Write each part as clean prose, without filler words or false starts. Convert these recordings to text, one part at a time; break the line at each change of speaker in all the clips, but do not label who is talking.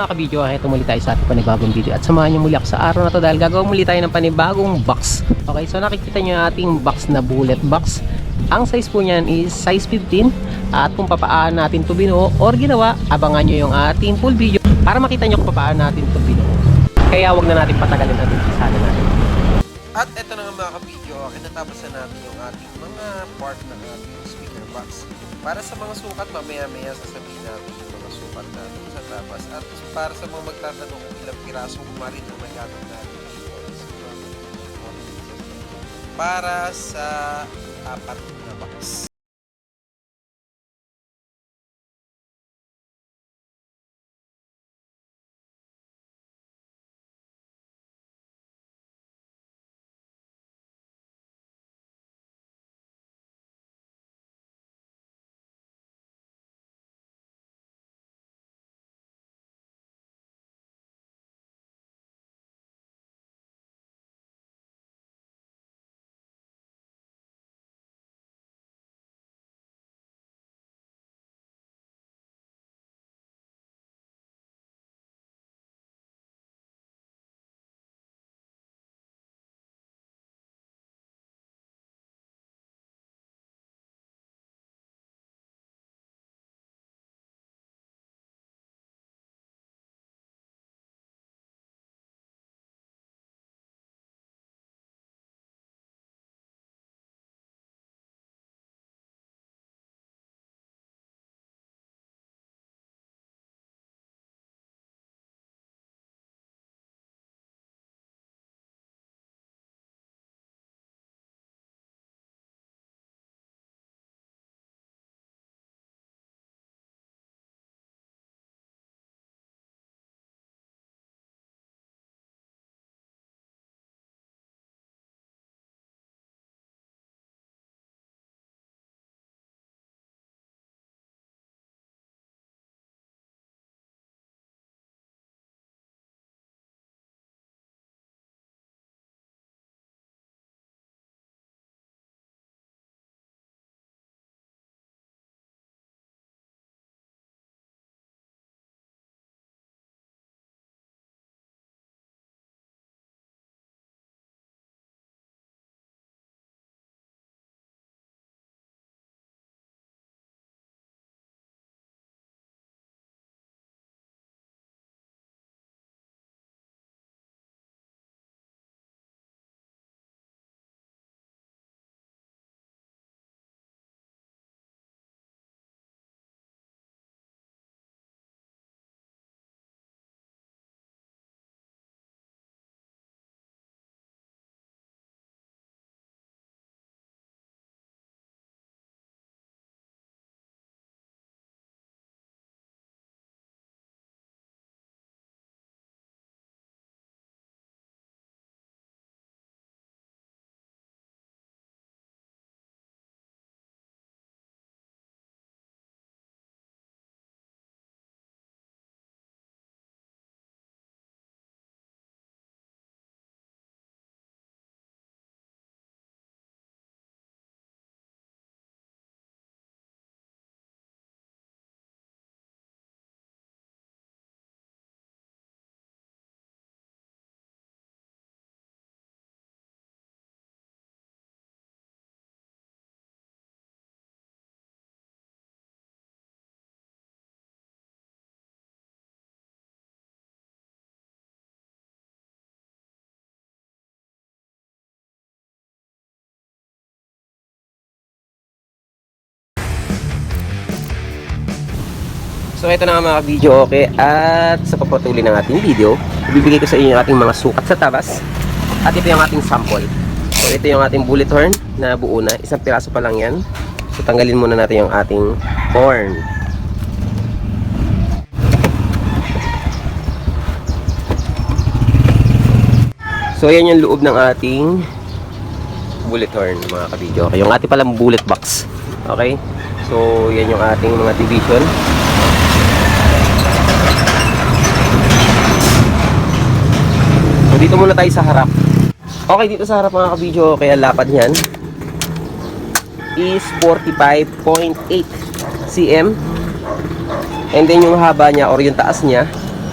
mga kabidyo, ito muli tayo sa ating panibagong video at samahan nyo muli ako sa araw na to dahil gagawin muli tayo ng panibagong box. Okay, so nakikita nyo yung ating box na bullet box. Ang size po niyan is size 15 at kung papaano natin ito binuo or ginawa, abangan nyo yung ating full video para makita nyo kung papaano natin ito binuo. Kaya wag na natin patagalin natin isana natin.
At ito na nga mga kabidyo, kinatapos na natin yung ating mga part ng ating speaker box. Para sa mga sukat, mamaya-maya sasabihin natin yung mga sukat natin sa tapas. At para sa mga magtatanong kung ilang pirasong marin ang nagamit natin para sa apat na box.
So ito na nga mga video, okay, at sa papatuloy ng ating video, ibibigay ko sa inyo yung ating mga sukat sa tabas at ito yung ating sample. So ito yung ating bullet horn na buo na, isang piraso pa lang yan. So tanggalin muna natin yung ating horn. So ayan yung loob ng ating bullet horn mga kabidyo, okay, yung ating palang bullet box. Okay, so yan yung ating mga division. Dito muna tayo sa harap. Okay, dito sa harap mga kabidyo, kaya lapad niyan is 45.8 cm. And then yung haba niya or yung taas niya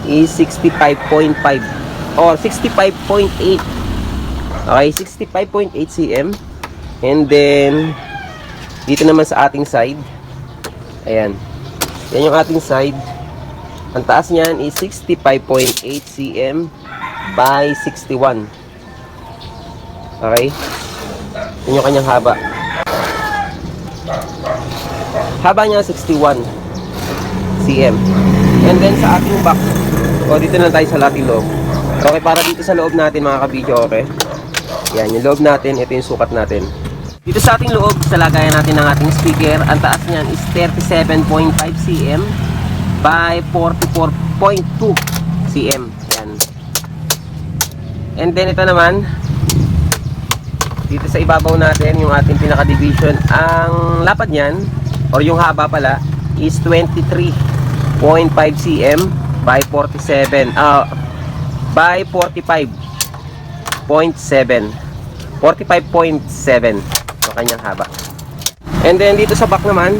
is 65.5 or 65.8. Okay, 65.8 cm. And then dito naman sa ating side, ayan, yan yung ating side. Ang taas niyan is 65.8 cm by 61. Okay, yun yung kanyang haba. Haba niya 61 cm. And then sa ating back, dito na tayo sa lating loob. Okay, para dito sa loob natin mga kabidyo, okay? Yan, yung loob natin, ito yung sukat natin. Dito sa ating loob, sa lagayan natin ng ating speaker, ang taas niyan is 37.5 cm by 44.2 cm. Yan. And then ito naman, dito sa ibabaw natin, yung ating pinaka-division, ang lapad niyan, or yung haba pala, is 23.5 cm by 45.7 ang kanyang haba. And then dito sa back naman,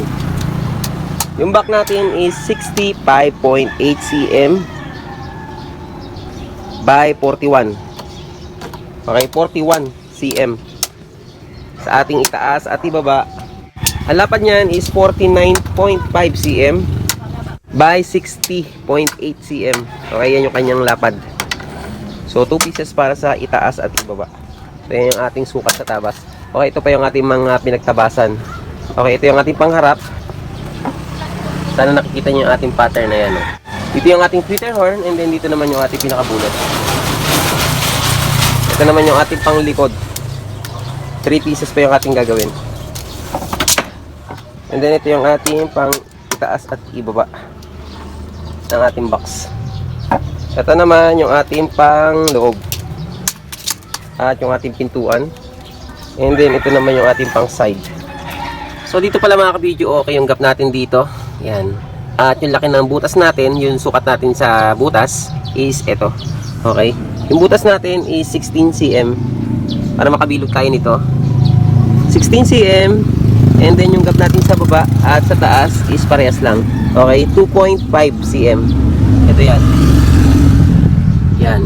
yung back natin is 65.8 cm by 41. Okay, 41 cm sa ating itaas at ibaba. Ang lapad niyan is 49.5 cm by 60.8 cm. Okay, yan yung kanyang lapad. So 2 pieces para sa itaas at ibaba. So yan yung ating sukat sa tabas. Okay, ito pa yung ating mga pinagtabasan. Okay, ito yung ating pangharap. Sana nakikita nyo yung ating pattern na yan. Dito yung ating tweeter horn, and then dito naman yung ating pinakabulot. Ito naman yung ating panglikod. 3 pieces pa yung ating gagawin. And then ito yung ating pang itaas at ibaba ng ating box. Ito naman yung ating pang loob at yung ating pintuan. And then ito naman yung ating pang side. So dito pala mga ka-video, okay yung gap natin dito. Yan. At yung laki ng butas natin, yung sukat natin sa butas is ito. Okay. Yung butas natin is 16 cm para makabilog tayo nito. 16 cm. And then yung gap natin sa baba at sa taas is parehas lang. Okay. 2.5 cm. Ito yan. Yan.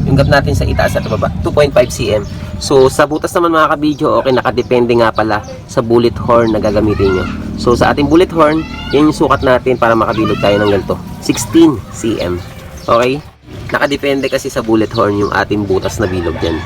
Yung gap natin sa itaas at baba, 2.5 cm. So, sa butas naman mga kabidyo, okay, nakadepende nga pala sa bullet horn na gagamitin nyo. So, sa ating bullet horn, yan yung sukat natin para makabilog tayo ng ganito. 16 cm. Okay? Nakadepende kasi sa bullet horn yung ating butas na bilog dyan.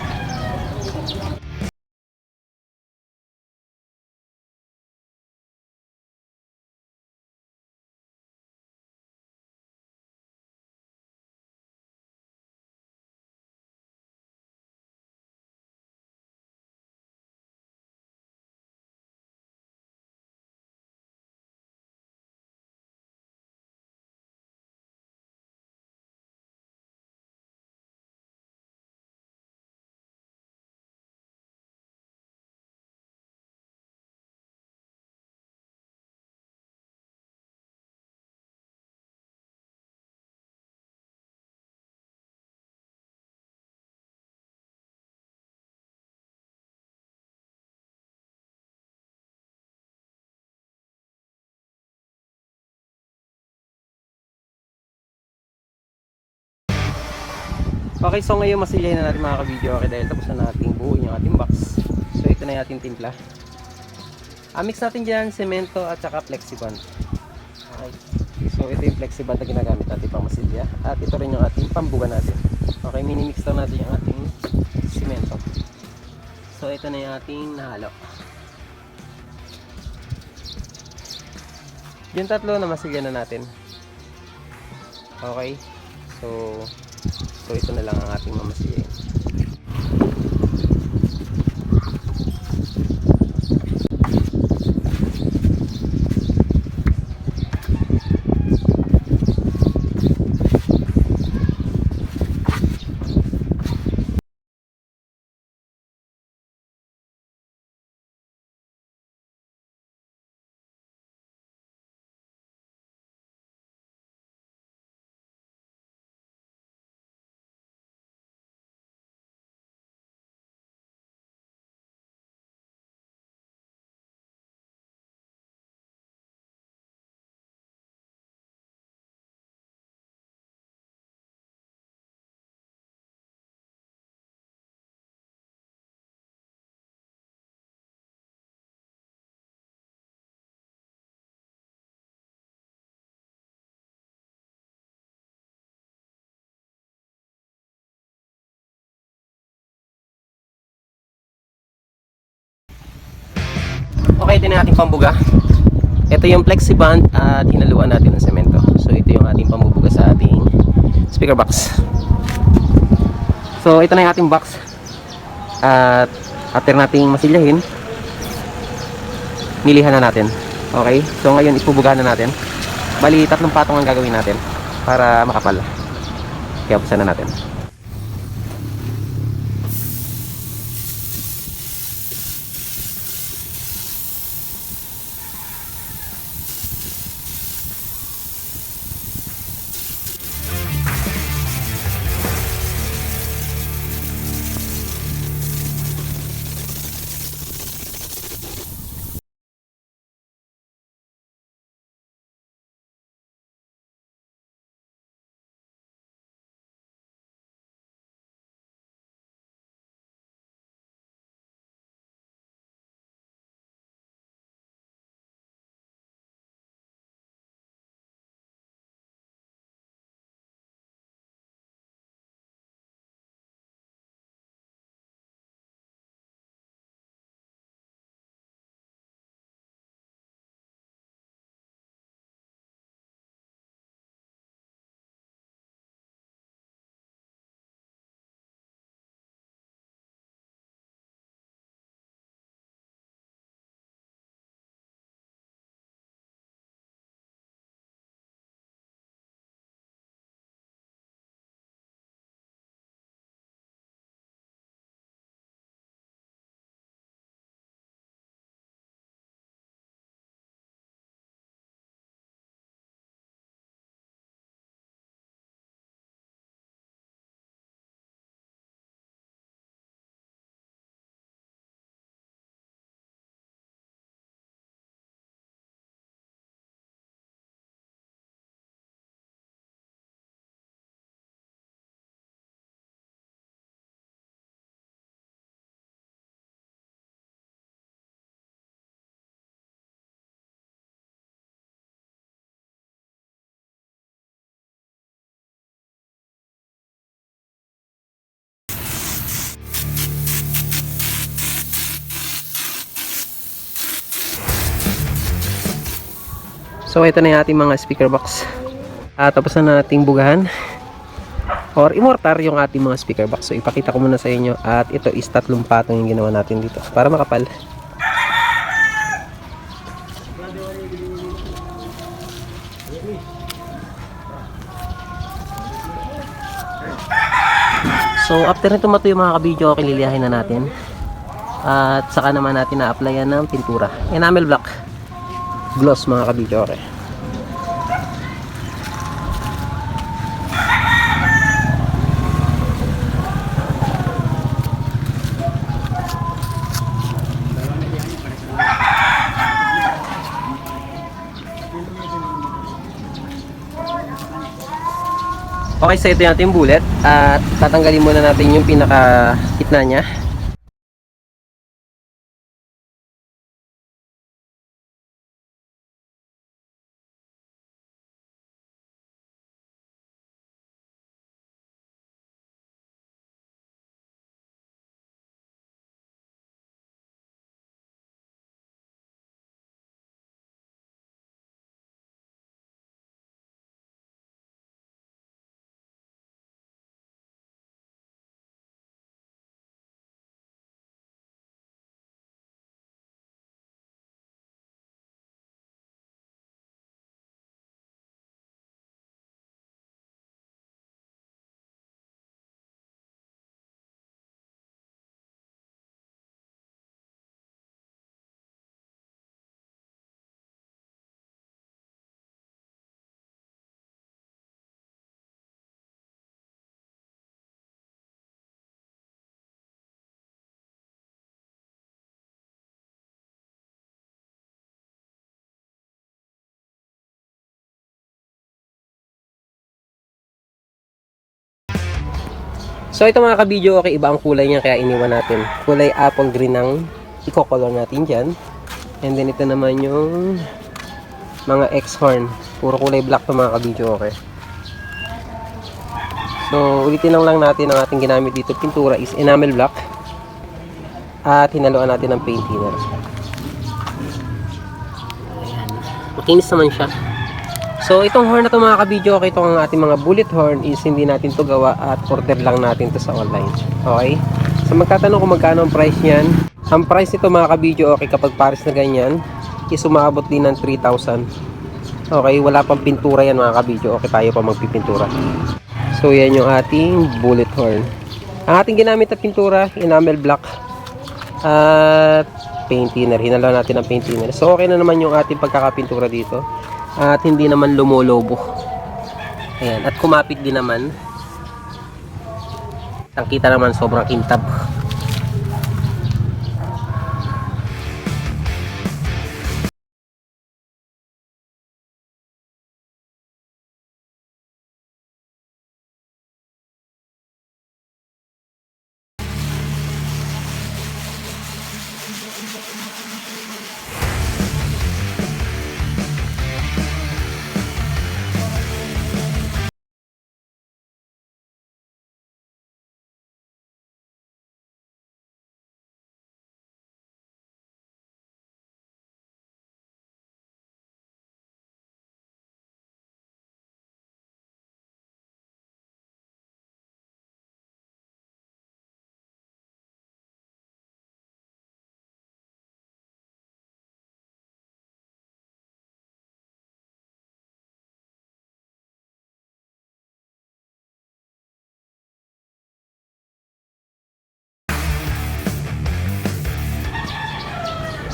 Okay, so ngayon masilyahin na natin mga ka-video, okay, dahil tapos na natin buuin yung ating box. So ito na yung ating timpla. Mix natin dyan semento at saka flexiband. Okay, so ito yung flexiband na ginagamit natin pang masilya. At ito rin yung ating pambuga natin. Okay, mini-mix lang natin yung ating semento. So ito na yung ating nahalo. Yung tatlo na masilya na natin. Okay, so ito na lang ang ating mamasilyahin. Okay, ito na ating pambuga. Ito yung flexiband at hinaluan natin ng semento. So ito yung ating pambubuga sa ating speaker box. So ito na yung ating box. At after nating masilyahin, nilihan na natin. Okay, so ngayon ipubugahan na natin. Bali, 3 patong ang gagawin natin para makapal. Kaya buksan na natin. So ito na yung ating mga speaker box. Tapos na nating bugahan or imortar yung ating mga speaker box. So ipakita ko muna sa inyo. At ito is 3 patong yung ginawa natin dito para makapal. So after nito matuyo mga kabidyo, kililiyahin na natin. At saka naman natin na-applyan ng pintura. Enamel block gloss mga kabidyo. Okay. Okay, so ito yung ating bullet at tatanggalin muna natin yung pinaka gitna niya. So ito mga kabidyo, okay, iba ang kulay niya kaya iniwan natin. Kulay apple green ang i-color natin dyan. And then ito naman yung mga X-horn. Puro kulay black to mga kabidyo, okay. So ulitin lang natin ang ating ginamit dito. Pintura is enamel black. At hinaluan natin ng paint thinner. makinis naman siya. So itong horn na to mga kabidyo, okay, itong ating mga bullet horn is hindi natin to gawa at order lang natin to sa online. Okay? So magtatanong kung magkano ang price niyan. Ang price nito mga kabidyo, okay, kapag pares na ganyan is umaabot din ng 3,000. Okay, wala pang pintura yan mga kabidyo. Okay, tayo pa magpipintura. So yan yung ating bullet horn. Ang ating ginamit na pintura, enamel black at paint thinner. Hinalo natin ang paint thinner. So okay na naman yung ating pagkakapintura dito. At hindi naman lumolobo. Ayan. At kumapit din naman. Kita naman sobrang kintab.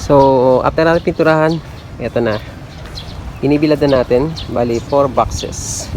So, after natin pinturahan, ito na. Inibilad na natin. Bali, 4 boxes.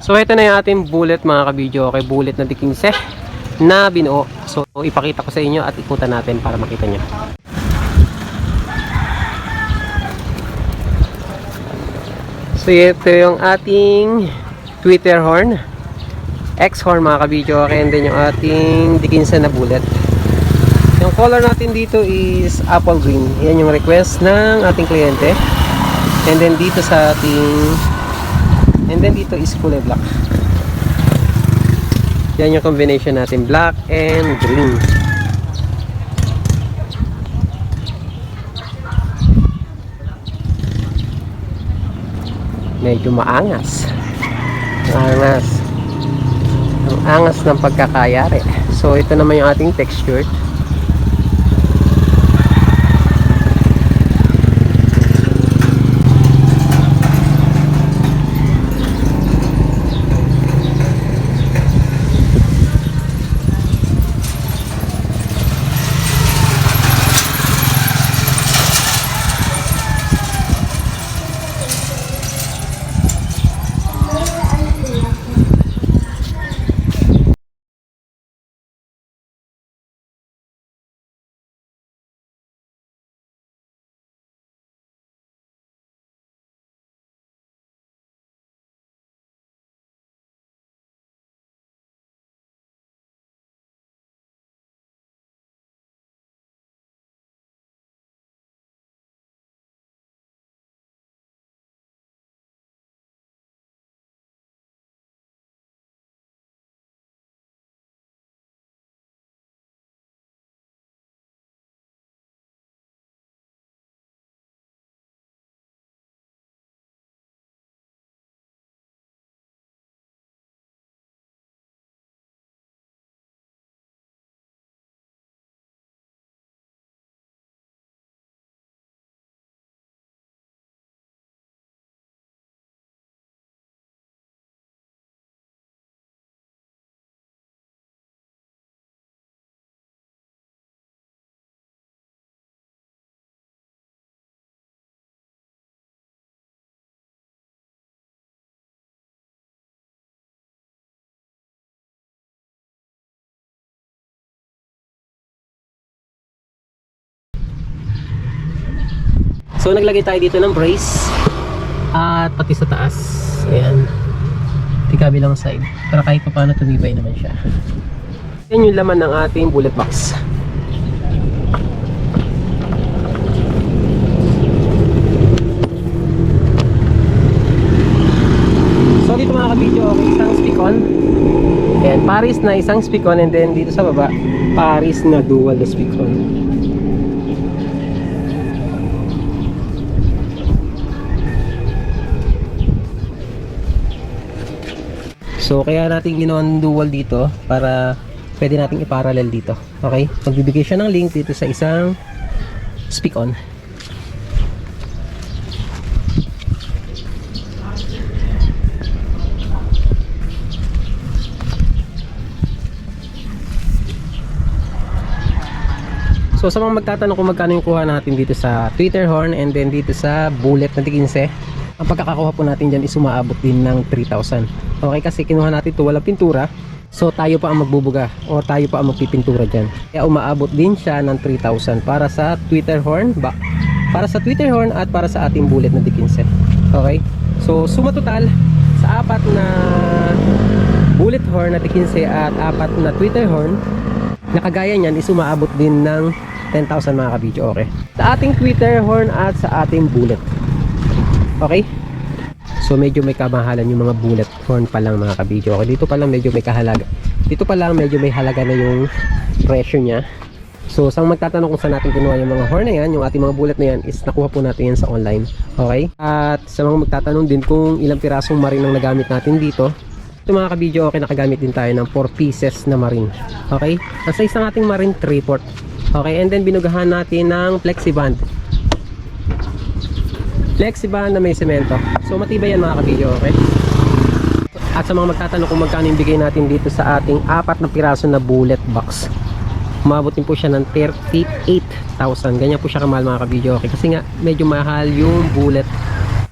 So ito na yung ating bullet mga kabidyo. Okay, bullet na D15 na binuo. So ipakita ko sa inyo at ikutan natin para makita nyo. So ito yung ating tweeter horn, X horn mga kabidyo. Okay, and then yung ating D15 na bullet. Yung color natin dito is apple green. Yan yung request ng ating kliyente. And then dito sa ating, and then dito is kulay black. Yan yung combination natin, black and green. Medyo maangas. Maangas. Ang angas ng pagkakayari. So ito naman yung ating texture. So naglagay tayo dito ng brace at pati sa taas. Ayan. Di kabilang side. Para kahit pa paano tumibay naman siya. Yan yung laman ng ating bullet box. So dito mga kabidyo, okay, isang speak-on. Ayan, Paris na isang speak-on, and then dito sa baba, Paris na dual na speak-on. So kaya natin ginawan dual dito para pwede nating i-parallel dito. Okay? Magbibigay siya ng link dito sa isang speak-on. So sa mga magtatanong kung magkano yung kuha natin dito sa tweeter horn and then dito sa bullet na D15, ang pagkakakuha po natin dyan is umaabot din ng 3,000. Okay, kasi kinuha natin ito walang pintura. So tayo pa ang magbubuga o tayo pa ang magpipintura dyan. Kaya umaabot din siya ng 3,000 para sa tweeter horn, para sa tweeter horn at para sa ating bullet na D15. Okay? So suma total sa apat na bullet horn na D15 at apat na tweeter horn, nakagaya niyan is umaabot din ng 10,000 mga kabidyo. Okay? Sa ating tweeter horn at sa ating bullet. Okay? So medyo may kamahalan yung mga bullet horn pa lang mga kabidyo. Okay, dito pa lang medyo may kahalaga. Dito pa lang medyo may halaga na yung presyo niya. So sa magtatanong kung saan natin kinuha yung mga horn na yan, yung ating mga bullet na yan, is nakuha po natin yan sa online. Okay? At sa mga magtatanong din kung ilang pirasong marine ang nagamit natin dito, ito mga kabidyo, okay, nakagamit din tayo ng 4 pieces na marine. Okay? Ang size ng ating marine 3/4. Okay, and then binugahan natin ng flexiband. Flexiband na may semento. So matibay yan mga kabidyo, okay? At sa mga magtatanong kung magkano yung bigay natin dito sa ating apat na piraso na bullet box, umabot din po siya ng 38,000. Ganyan po siya kamahal mga kabidyo, okay? Kasi nga medyo mahal yung bullet.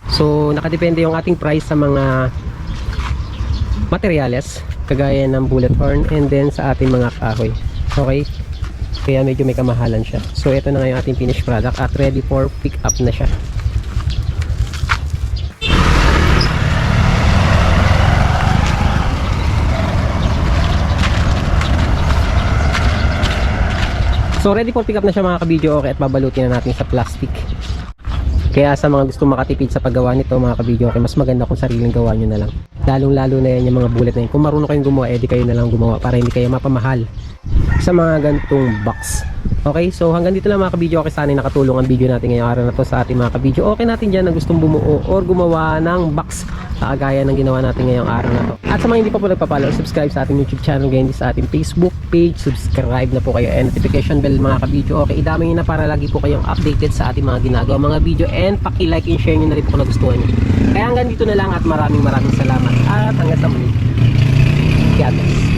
So nakadepende yung ating price sa mga materyales kagaya ng bullet horn and then sa ating mga kahoy. Okay, kaya medyo may kamahalan siya. So ito na nga yung ating finished product at ready for pick up na siya. So ready for pick up na siya mga kabidyo. Okay, at babalutin na natin sa plastic. Kaya sa mga gusto makatipid sa paggawa nito mga kabidyo, okay, mas maganda kung sariling gawa nyo na lang. Lalong lalo na yan yung mga bullet na yun. Kung marunong kayong gumawa, edi kayo na lang gumawa para hindi kayo mapamahal sa mga ganitong box. Okay, so hanggang dito lang mga kabidyo. Okay, sana nakatulong ang video natin ngayong araw na to sa ating mga kabidyo. Okay natin dyan na gustong bumuo or gumawa ng box kagaya ng ginawa natin ngayong araw na to. At sa mga hindi pa po nagpapalo, subscribe sa ating YouTube channel, ganyan din sa ating Facebook page. Subscribe na po kayo and notification bell mga kabidyo. Okay, idamay nyo na para lagi po kayong updated sa ating mga ginagawa mga video, and paki-like and share nyo na rin po kung nagustuhan nyo. Kaya hanggang dito na lang at maraming salamat at hanggang sa muli. God bless.